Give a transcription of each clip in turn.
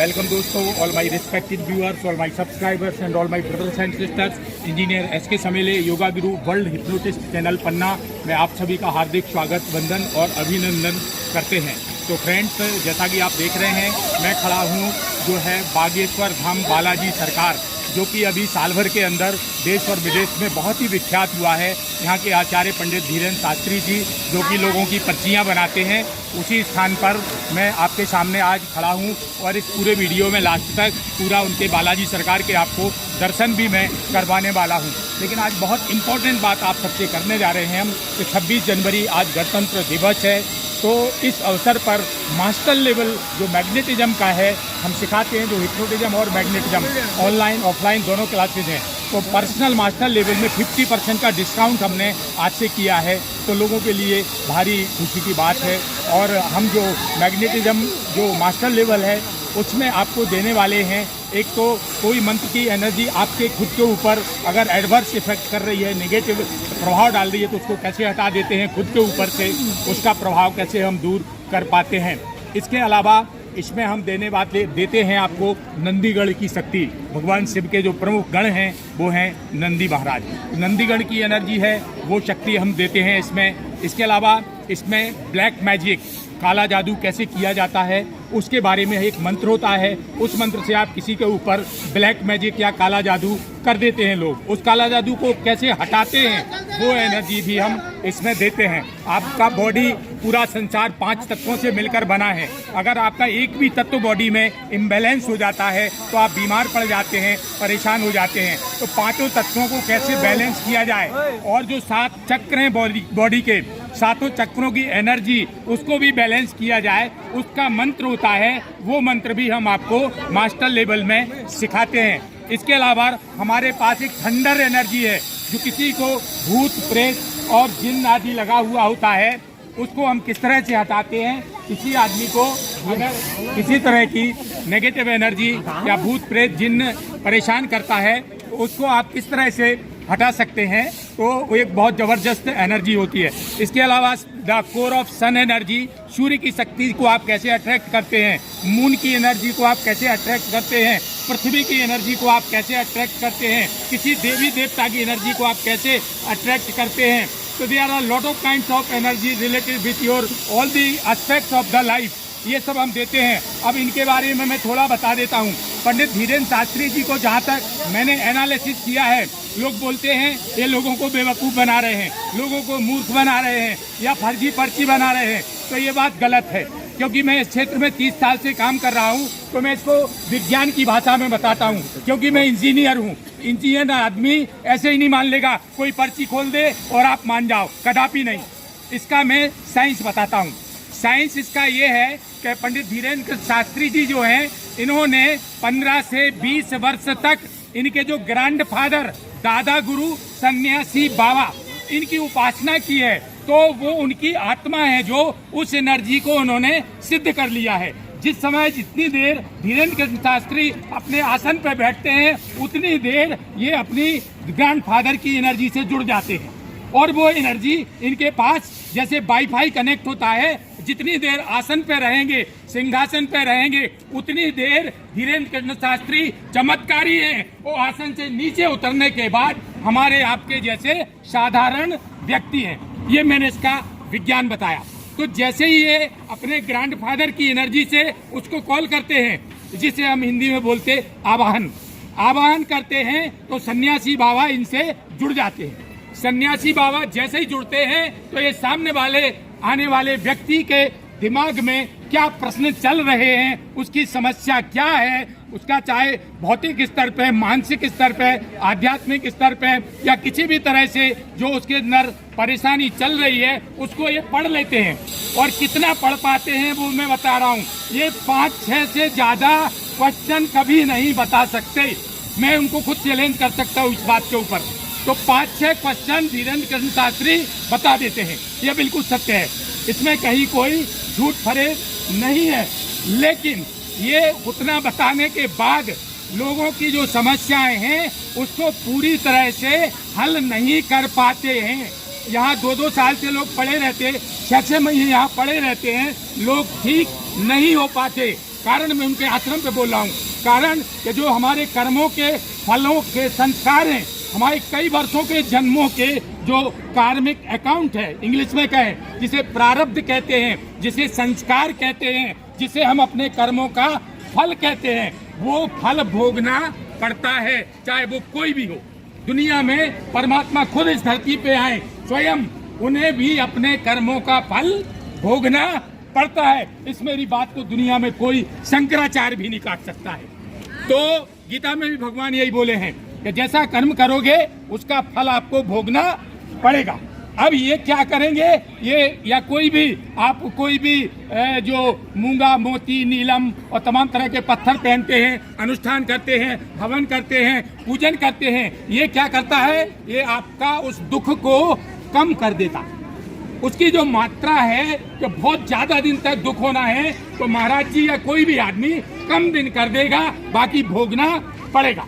Welcome दोस्तों, all my respected viewers, all my subscribers and all my brothers and sisters. Engineer SK Samele yoga guru world hypnotist channel पन्ना में आप सभी का हार्दिक स्वागत, वंदन और अभिनंदन करते हैं। तो फ्रेंड्स, जैसा कि आप देख रहे हैं, मैं खड़ा हूँ जो है बागेश्वर धाम बालाजी सरकार, जो कि अभी साल भर के अंदर देश और विदेश में बहुत ही विख्यात हुआ है। यहाँ के आचार्य पंडित धीरेन्द्र शास्त्री जी, जो कि लोगों की पर्चियाँ बनाते हैं, उसी स्थान पर मैं आपके सामने आज खड़ा हूँ और इस पूरे वीडियो में लास्ट तक पूरा उनके बालाजी सरकार के आपको दर्शन भी मैं करवाने वाला हूँ। लेकिन आज बहुत इम्पोर्टेंट बात आप सबसे करने जा रहे हैं हम कि 26 जनवरी आज गणतंत्र दिवस है। तो इस अवसर पर मास्टर लेवल जो मैग्नेटिज्म का है हम सिखाते हैं, जो हिप्नोटिज्म और मैग्नेटिज्म ऑनलाइन ऑफलाइन दोनों क्लासेज हैं। तो पर्सनल मास्टर लेवल में 50% का डिस्काउंट हमने आज से किया है, तो लोगों के लिए भारी खुशी की बात है। और हम जो मैग्नेटिज्म जो मास्टर लेवल है उसमें आपको देने वाले हैं, एक तो कोई मंत्र की एनर्जी आपके खुद के ऊपर अगर एडवर्स इफेक्ट कर रही है, नेगेटिव प्रभाव डाल रही है, तो उसको कैसे हटा देते हैं खुद के ऊपर से, उसका प्रभाव कैसे हम दूर कर पाते हैं। इसके अलावा इसमें हम देते हैं आपको नंदीगढ़ की शक्ति। भगवान शिव के जो प्रमुख गण हैं वो हैं नंदी महाराज, नंदीगढ़ की एनर्जी है, वो शक्ति हम देते हैं इसमें। इसके अलावा इसमें ब्लैक मैजिक, काला जादू कैसे किया जाता है उसके बारे में एक मंत्र होता है। उस मंत्र से आप किसी के ऊपर ब्लैक मैजिक या काला जादू कर देते हैं, लोग उस काला जादू को कैसे हटाते हैं वो एनर्जी भी हम इसमें देते हैं। आपका बॉडी पूरा संसार 5 तत्वों से मिलकर बना है। अगर आपका एक भी तत्व बॉडी में इम्बैलेंस हो जाता है तो आप बीमार पड़ जाते हैं, परेशान हो जाते हैं। तो 5 तत्वों को कैसे बैलेंस किया जाए, और जो 7 चक्र हैं बॉडी के, 7 चक्रों की एनर्जी उसको भी बैलेंस किया जाए, उसका मंत्र होता है। वो मंत्र भी हम आपको मास्टर लेवल में सिखाते हैं। इसके अलावा हमारे पास एक थंडर एनर्जी है, जो किसी को भूत प्रेत और जिन्न आदि लगा हुआ होता है उसको हम किस तरह से हटाते हैं। किसी आदमी को अगर किसी तरह की नेगेटिव एनर्जी या भूत प्रेत जिन्न परेशान करता है तो उसको आप किस तरह से हटा सकते हैं, तो वो एक बहुत ज़बरदस्त एनर्जी होती है। इसके अलावा the core of sun energy, सूर्य की शक्ति को आप कैसे अट्रैक्ट करते हैं, मून की एनर्जी को आप कैसे अट्रैक्ट करते हैं, पृथ्वी की एनर्जी को आप कैसे अट्रैक्ट करते हैं, किसी देवी देवता की एनर्जी को आप कैसे अट्रैक्ट करते हैं। तो there are lot of kinds of energy related with your all the aspects of the life, ये सब हम देते हैं। अब इनके बारे में मैं थोड़ा बता देता हूँ। पंडित धीरेन्द्र शास्त्री जी को जहाँ तक मैंने एनालिसिस किया है, लोग बोलते हैं ये लोगों को बेवकूफ़ बना रहे हैं, लोगों को मूर्ख बना रहे हैं या फर्जी पर्ची बना रहे हैं। तो ये बात गलत है, क्योंकि मैं इस क्षेत्र में 30 साल से काम कर रहा हूँ, तो मैं इसको विज्ञान की भाषा में बताता हूँ, क्योंकि मैं इंजीनियर हूँ। इंजीनियर आदमी ऐसे ही नहीं मान लेगा, कोई पर्ची खोल दे और आप मान जाओ, कदापि नहीं। इसका मैं साइंस बताता हूँ। साइंस इसका ये है कि पंडित धीरेन्द्र शास्त्री जी जो हैं, इन्होंने 15 से 20 वर्ष तक इनके जो ग्रैंड फादर दादा गुरु सन्यासी बाबा, इनकी उपासना की है। तो वो उनकी आत्मा है जो उस एनर्जी को उन्होंने सिद्ध कर लिया है। जिस समय जितनी देर धीरेन्द्र शास्त्री अपने आसन पर बैठते हैं, उतनी देर ये अपनी ग्रैंड फादर की एनर्जी से जुड़ जाते हैं, और वो एनर्जी इनके पास जैसे वाईफाई कनेक्ट होता है। जितनी देर आसन पे रहेंगे, सिंहासन पे रहेंगे, उतनी देर धीरेन्द्र शास्त्री चमत्कारी हैं। वो आसन से नीचे उतरने के बाद हमारे आपके जैसे साधारण व्यक्ति हैं। ये मैंने इसका विज्ञान बताया। तो जैसे ही ये अपने ग्रैंडफादर की एनर्जी से उसको कॉल करते हैं, जिसे हम हिंदी में बोलते आवाहन करते हैं, तो सन्यासी बाबा इनसे जुड़ जाते हैं। सन्यासी बाबा जैसे ही जुड़ते हैं तो ये सामने वाले आने वाले व्यक्ति के दिमाग में क्या प्रश्न चल रहे हैं, उसकी समस्या क्या है, उसका चाहे भौतिक स्तर पे, मानसिक स्तर पे, आध्यात्मिक स्तर पे, या किसी भी तरह से जो उसके अंदर परेशानी चल रही है, उसको ये पढ़ लेते हैं। और कितना पढ़ पाते हैं वो मैं बता रहा हूँ। ये 5-6 से ज़्यादा क्वेश्चन कभी नहीं बता सकते। मैं उनको खुद चैलेंज कर सकता हूँ इस बात के ऊपर। तो 5-6 क्वेश्चन धीरेन्द्र शास्त्री बता देते हैं। ये बिल्कुल सत्य है, इसमें कहीं कोई झूठ फरेब नहीं है। लेकिन ये उतना बताने के बाद लोगों की जो समस्याएं हैं उसको पूरी तरह से हल नहीं कर पाते हैं। यहाँ 2-2 साल से लोग पड़े रहते, 6-6 महीने यहाँ पड़े रहते हैं, लोग ठीक नहीं हो पाते। कारण मैं उनके आश्रम पे बोल रहा हूँ। कारण कि जो हमारे कर्मों के फलों के संस्कार हैं, हमारे कई वर्षों के जन्मों के जो कार्मिक अकाउंट है, इंग्लिश में कहें, जिसे प्रारब्ध कहते हैं, जिसे संस्कार कहते हैं, जिसे हम अपने कर्मों का फल कहते हैं, वो फल भोगना पड़ता है, चाहे वो कोई भी हो। दुनिया में परमात्मा खुद इस धरती पे आए, स्वयं उन्हें भी अपने कर्मों का फल भोगना पड़ता है। इस मेरी बात को दुनिया में कोई शंकराचार्य भी नहीं काट सकता है। तो गीता में भी भगवान यही बोले हैं कि जैसा कर्म करोगे उसका फल आपको भोगना पड़ेगा। अब ये क्या करेंगे, ये या कोई भी आप कोई भी जो मूंगा मोती नीलम और तमाम तरह के पत्थर पहनते हैं, अनुष्ठान करते हैं, हवन करते हैं, पूजन करते हैं, ये क्या करता है, ये आपका उस दुख को कम कर देता। उसकी जो मात्रा है कि बहुत ज्यादा दिन तक दुख होना है तो महाराज जी या कोई भी आदमी कम दिन कर देगा, बाकी भोगना पड़ेगा।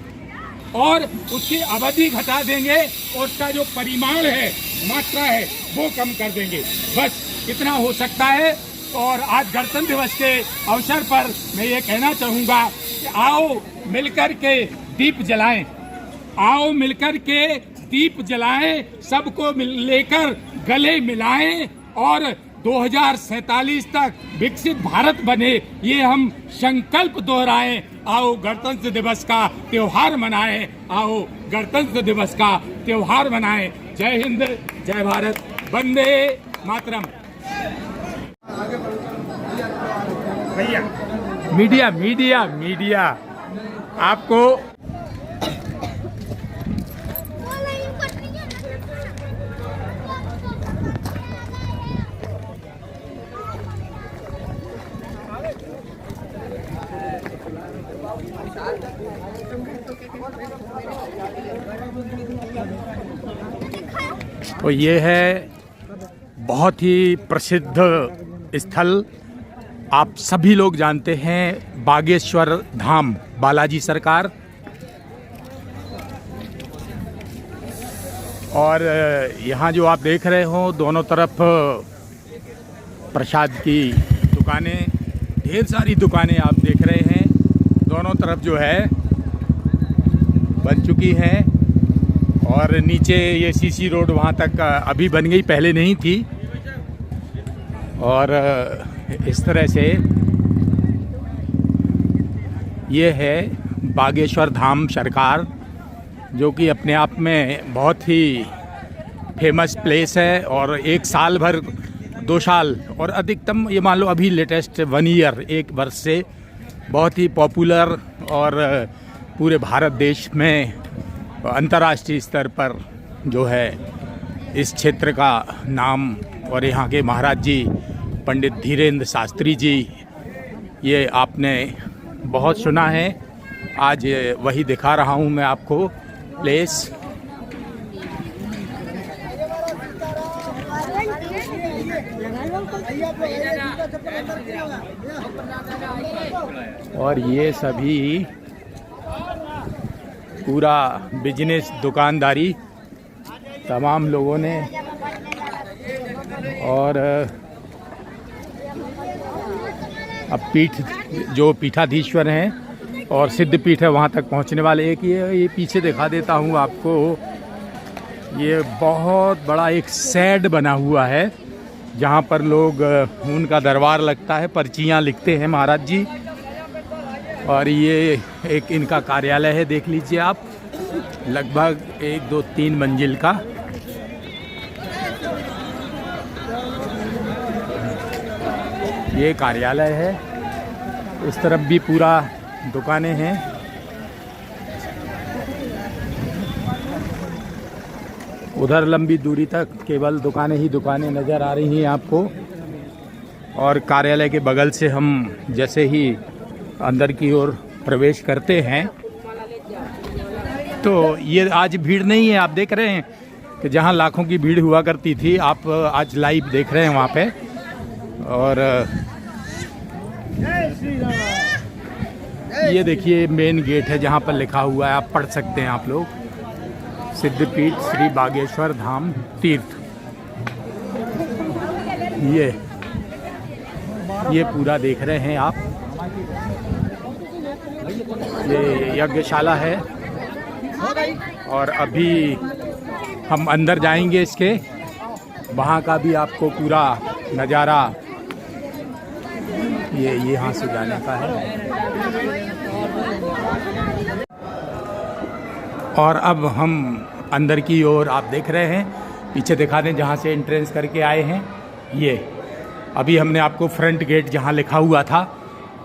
और उसकी अवधि घटा देंगे और उसका जो परिमाण है, मात्रा है, वो कम कर देंगे। बस इतना हो सकता है। और आज गणतंत्र दिवस के अवसर पर मैं ये कहना चाहूँगा कि आओ मिलकर के दीप जलाएं, आओ मिलकर के दीप जलाएं, सबको लेकर गले मिलाएं और 2047 तक विकसित भारत बने, ये हम संकल्प दोहराएं। आओ गणतंत्र दिवस का त्योहार मनाएं, आओ गणतंत्र दिवस का त्योहार मनाएं। जय हिंद, जय भारत, वंदे मातरम। भैया मीडिया मीडिया मीडिया आपको तो ये है बहुत ही प्रसिद्ध स्थल, आप सभी लोग जानते हैं, बागेश्वर धाम, बालाजी सरकार। और यहाँ जो आप देख रहे हो दोनों तरफ प्रसाद की दुकानें, ढेर सारी दुकानें आप देख रहे हैं, दोनों तरफ जो है बन चुकी हैं। और नीचे ये सीसी रोड वहाँ तक अभी बन गई, पहले नहीं थी। और इस तरह से ये है बागेश्वर धाम सरकार, जो कि अपने आप में बहुत ही फेमस प्लेस है। और एक साल भर, 2 साल और अधिकतम ये मान लो अभी लेटेस्ट 1 ईयर, 1 वर्ष से बहुत ही पॉपुलर और पूरे भारत देश में अंतर्राष्ट्रीय स्तर पर जो है इस क्षेत्र का नाम, और यहाँ के महाराज जी पंडित धीरेन्द्र शास्त्री जी, ये आपने बहुत सुना है। आज वही दिखा रहा हूँ मैं आपको प्लेस। और ये सभी पूरा बिजनेस, दुकानदारी तमाम लोगों ने, और अब पीठ जो पीठाधीश्वर हैं और सिद्ध पीठ है वहाँ तक पहुँचने वाले। एक ये पीछे दिखा देता हूँ आपको, ये बहुत बड़ा एक शेड बना हुआ है जहाँ पर लोग उनका दरबार लगता है, पर्चियाँ लिखते हैं महाराज जी। और ये एक इनका कार्यालय है, देख लीजिए आप, लगभग 1, 2, 3 मंजिल का। ये कार्यालय है। इस तरफ भी पूरा दुकानें हैं। उधर लंबी दूरी तक केवल दुकानें ही दुकानें नज़र आ रही हैं आपको। और कार्यालय के बगल से हम जैसे ही अंदर की ओर प्रवेश करते हैं तो ये आज भीड़ नहीं है। आप देख रहे हैं कि जहां लाखों की भीड़ हुआ करती थी, आप आज लाइव देख रहे हैं वहां पे। और ये देखिए मेन गेट है जहां पर लिखा हुआ है, आप पढ़ सकते हैं आप लोग, सिद्धपीठ श्री बागेश्वर धाम तीर्थ। ये पूरा देख रहे हैं आप। ये यज्ञशाला है और अभी हम अंदर जाएंगे इसके, वहाँ का भी आपको पूरा नज़ारा ये यहाँ से जाने का है। और अब हम अंदर की ओर आप देख रहे हैं, पीछे दिखा दें जहाँ से एंट्रेंस करके आए हैं। ये अभी हमने आपको फ्रंट गेट जहाँ लिखा हुआ था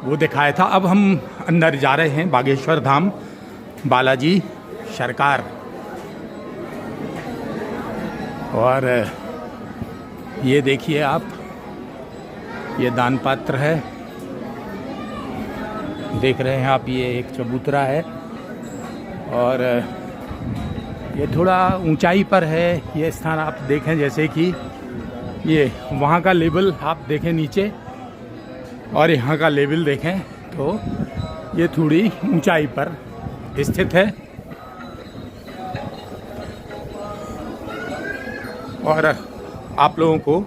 वो दिखाया था। अब हम अंदर जा रहे हैं बागेश्वर धाम बालाजी सरकार। और ये देखिए आप, ये दान पात्र है, देख रहे हैं आप, ये एक चबूतरा है और ये थोड़ा ऊंचाई पर है ये स्थान। आप देखें जैसे कि ये वहाँ का लेवल आप देखें नीचे और यहाँ का लेवल देखें तो ये थोड़ी ऊंचाई पर स्थित है। और आप लोगों को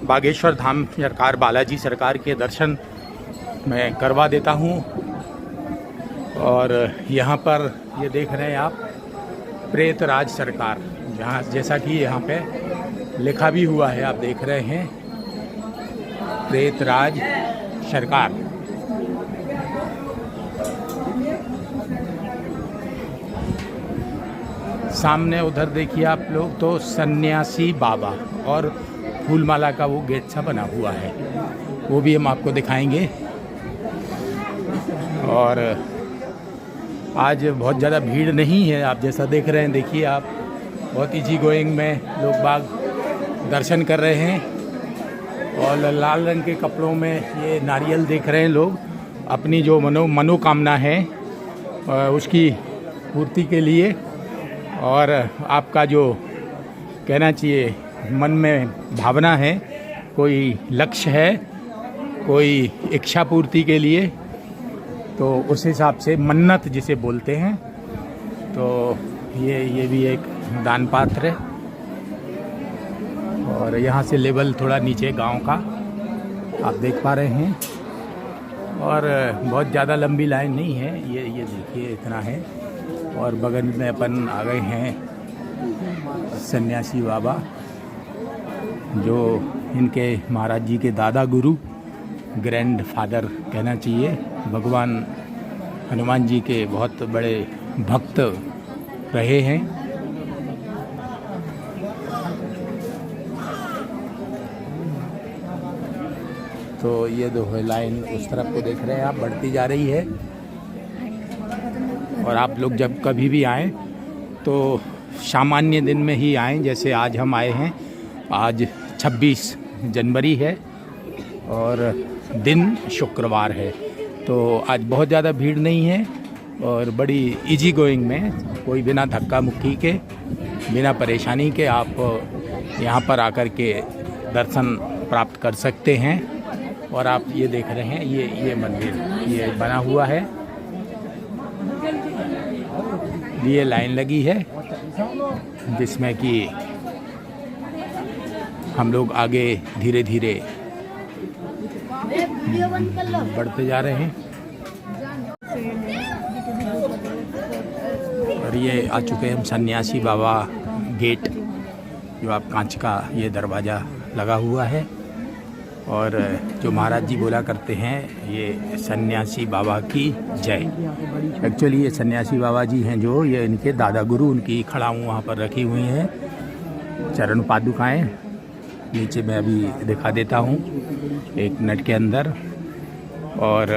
बागेश्वर धाम सरकार बालाजी सरकार के दर्शन मैं करवा देता हूँ। और यहाँ पर ये देख रहे हैं आप प्रेतराज सरकार, जहाँ जैसा कि यहाँ पे लिखा भी हुआ है, आप देख रहे हैं प्रेतराज सरकार। सामने उधर देखिए आप लोग तो सन्यासी बाबा और फूलमाला का वो गेट सा बना हुआ है, वो भी हम आपको दिखाएंगे। और आज बहुत ज़्यादा भीड़ नहीं है, आप जैसा देख रहे हैं, देखिए आप बहुत ईजी गोइंग में लोग बाग दर्शन कर रहे हैं। और लाल रंग के कपड़ों में ये नारियल देख रहे हैं लोग, अपनी जो मनोकामना है उसकी पूर्ति के लिए। और आपका जो कहना चाहिए मन में भावना है, कोई लक्ष्य है, कोई इच्छा पूर्ति के लिए, तो उस हिसाब से मन्नत जिसे बोलते हैं, तो ये भी एक दान पात्र है। और यहाँ से लेवल थोड़ा नीचे गांव का आप देख पा रहे हैं। और बहुत ज़्यादा लंबी लाइन नहीं है, ये देखिए इतना है। और बगल में अपन आ गए हैं सन्यासी बाबा, जो इनके महाराज जी के दादा गुरु, ग्रैंड फादर कहना चाहिए, भगवान हनुमान जी के बहुत बड़े भक्त रहे हैं। तो ये दो लाइन उस तरफ को देख रहे हैं आप, बढ़ती जा रही है। और आप लोग जब कभी भी आएँ तो सामान्य दिन में ही आएँ, जैसे आज हम आए हैं। आज 26 जनवरी है और दिन शुक्रवार है, तो आज बहुत ज़्यादा भीड़ नहीं है और बड़ी इजी गोइंग में, कोई बिना धक्का मुक्की के, बिना परेशानी के आप यहाँ पर आकर के दर्शन प्राप्त कर सकते हैं। और आप ये देख रहे हैं, ये मंदिर ये बना हुआ है, ये लाइन लगी है जिसमें कि हम लोग आगे धीरे धीरे बढ़ते जा रहे हैं। और ये आ चुके हैं हम सन्यासी बाबा गेट, जो आप कांच का ये दरवाज़ा लगा हुआ है। और जो महाराज जी बोला करते हैं, ये सन्यासी बाबा की जय। एक्चुअली ये सन्यासी बाबा जी हैं, जो ये इनके दादा गुरु, उनकी खड़ाऊँ वहाँ पर रखी हुई हैं, चरण पादुकाएँ। नीचे मैं अभी दिखा देता हूँ एक मिनट के अंदर। और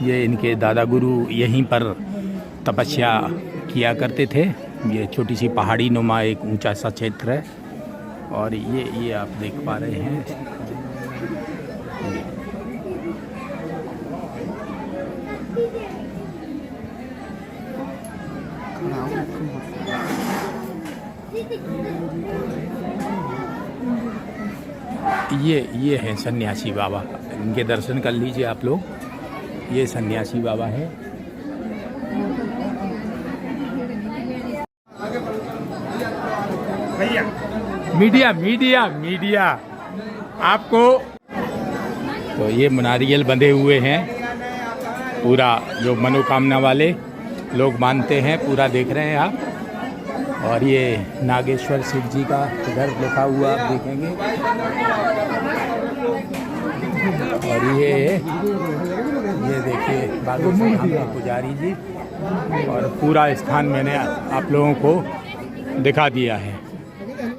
ये इनके दादा गुरु यहीं पर तपस्या किया करते थे। ये छोटी सी पहाड़ी नुमा एक ऊंचा सा क्षेत्र है। और ये आप देख पा रहे हैं, ये हैं सन्यासी बाबा। इनके दर्शन कर लीजिए आप लोग, ये सन्यासी बाबा है। मीडिया मीडिया मीडिया आपको, तो ये नारियल बंधे हुए हैं पूरा जो मनोकामना वाले लोग मानते हैं पूरा देख रहे हैं आप। और ये नागेश्वर शिव जी का इधर लिखा हुआ आप देखेंगे। और ये देखिए बाबू साहब के पुजारी जी, और पूरा स्थान मैंने आप लोगों को दिखा दिया है।